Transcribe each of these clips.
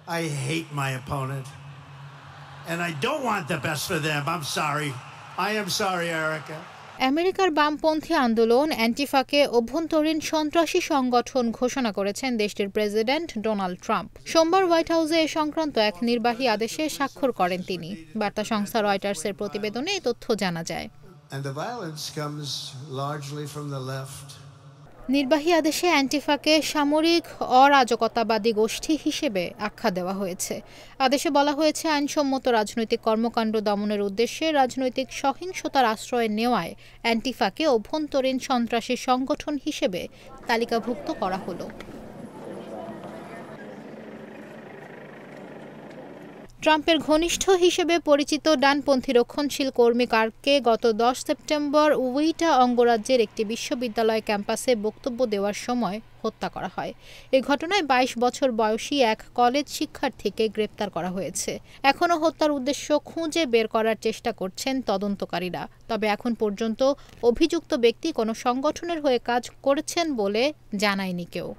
I hate my opponent. And I don't want the best for them. I'm sorry. I am sorry, Erica. আমেরিকার বামপন্থী আন্দোলন অ্যান্টিফাকে অভ্যন্তরীণ সন্ত্রাসী সংগঠন ঘোষণা করেছেন দেশটির প্রেসিডেন্ট ডোনাল্ড ট্রাম্প। সোমবার হোয়াইট হাউসে এ সংক্রান্ত এক নির্বাহী আদেশে স্বাক্ষর করেন তিনি। বার্তা সংস্থা রয়টার্সের প্রতিবেদনে এই তথ্য জানা যায়। নির্বাহী আদেশে অ্যান্টিফাকে সামরিক অরাজকতাবাদী গোষ্ঠী হিসেবে আখ্যা দেওয়া হয়েছে। আদেশে বলা হয়েছে, আইনসম্মত রাজনৈতিক কর্মকাণ্ড দমনের উদ্দেশ্যে রাজনৈতিক সহিংসতার আশ্রয় নেওয়ায় অ্যান্টিফাকে অভ্যন্তরীণ সন্ত্রাসী সংগঠন হিসেবে তালিকাভুক্ত করা হলো। ট্রাম্পের ঘনিষ্ঠ হিসেবে পরিচিত ডানপন্থী রক্ষণশীল কর্মী কার্ককে গত 10 সেপ্টেম্বর উইটা অঙ্গরাজ্যের একটি বিশ্ববিদ্যালয় ক্যাম্পাসে বক্তব্য দেওয়ার সময় হত্যা করা হয়। এই ঘটনায় 22 বছর বয়সী এক কলেজ শিক্ষার্থীকে গ্রেপ্তার করা হয়েছে। এখনও হত্যার উদ্দেশ্য খুঁজে বের করার চেষ্টা করছেন তদন্তকারীরা। তবে এখন পর্যন্ত অভিযুক্ত ব্যক্তি কোনো সংগঠনের হয়ে কাজ করেছেন বলে জানায়নি কেউ।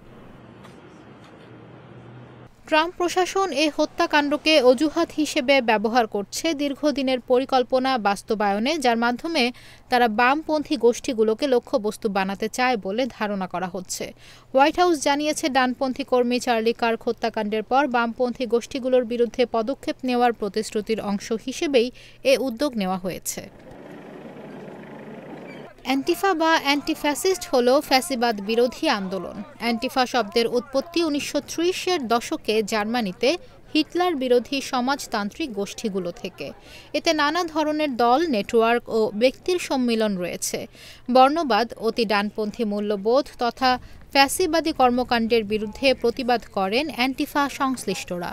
ট্রাম্প প্রশাসন এ হত্যাকাণ্ডকে অজুহাত হিসেবে ব্যবহার করছে দীর্ঘদিনের পরিকল্পনা বাস্তবায়নে, যার মাধ্যমে তারা বামপন্থী গোষ্ঠীগুলোকে লক্ষ্যবস্তু বানাতে চায় বলে ধারণা করা হচ্ছে। হোয়াইট হাউস জানিয়েছে, ডানপন্থী কর্মী চার্লি কার্ক হত্যাকাণ্ডের পর বামপন্থী গোষ্ঠীগুলোর বিরুদ্ধে পদক্ষেপ নেওয়ার প্রতিশ্রুতির অংশ হিসেবেই এ উদ্যোগ নেওয়া হয়েছে। অ্যান্টিফা বা অ্যান্টিফ্যাসিস্ট হল ফ্যাসিবাদ বিরোধী আন্দোলন। অ্যান্টিফা শব্দের উৎপত্তি 1930-এর দশকে জার্মানিতে হিটলার বিরোধী সমাজতান্ত্রিক গোষ্ঠীগুলো থেকে। এতে নানা ধরনের দল, নেটওয়ার্ক ও ব্যক্তির সম্মিলন রয়েছে। বর্ণবাদ, অতি ডানপন্থী মূল্যবোধ তথা ফ্যাসিবাদী কর্মকাণ্ডের বিরুদ্ধে প্রতিবাদ করেন অ্যান্টিফা সংশ্লিষ্টরা।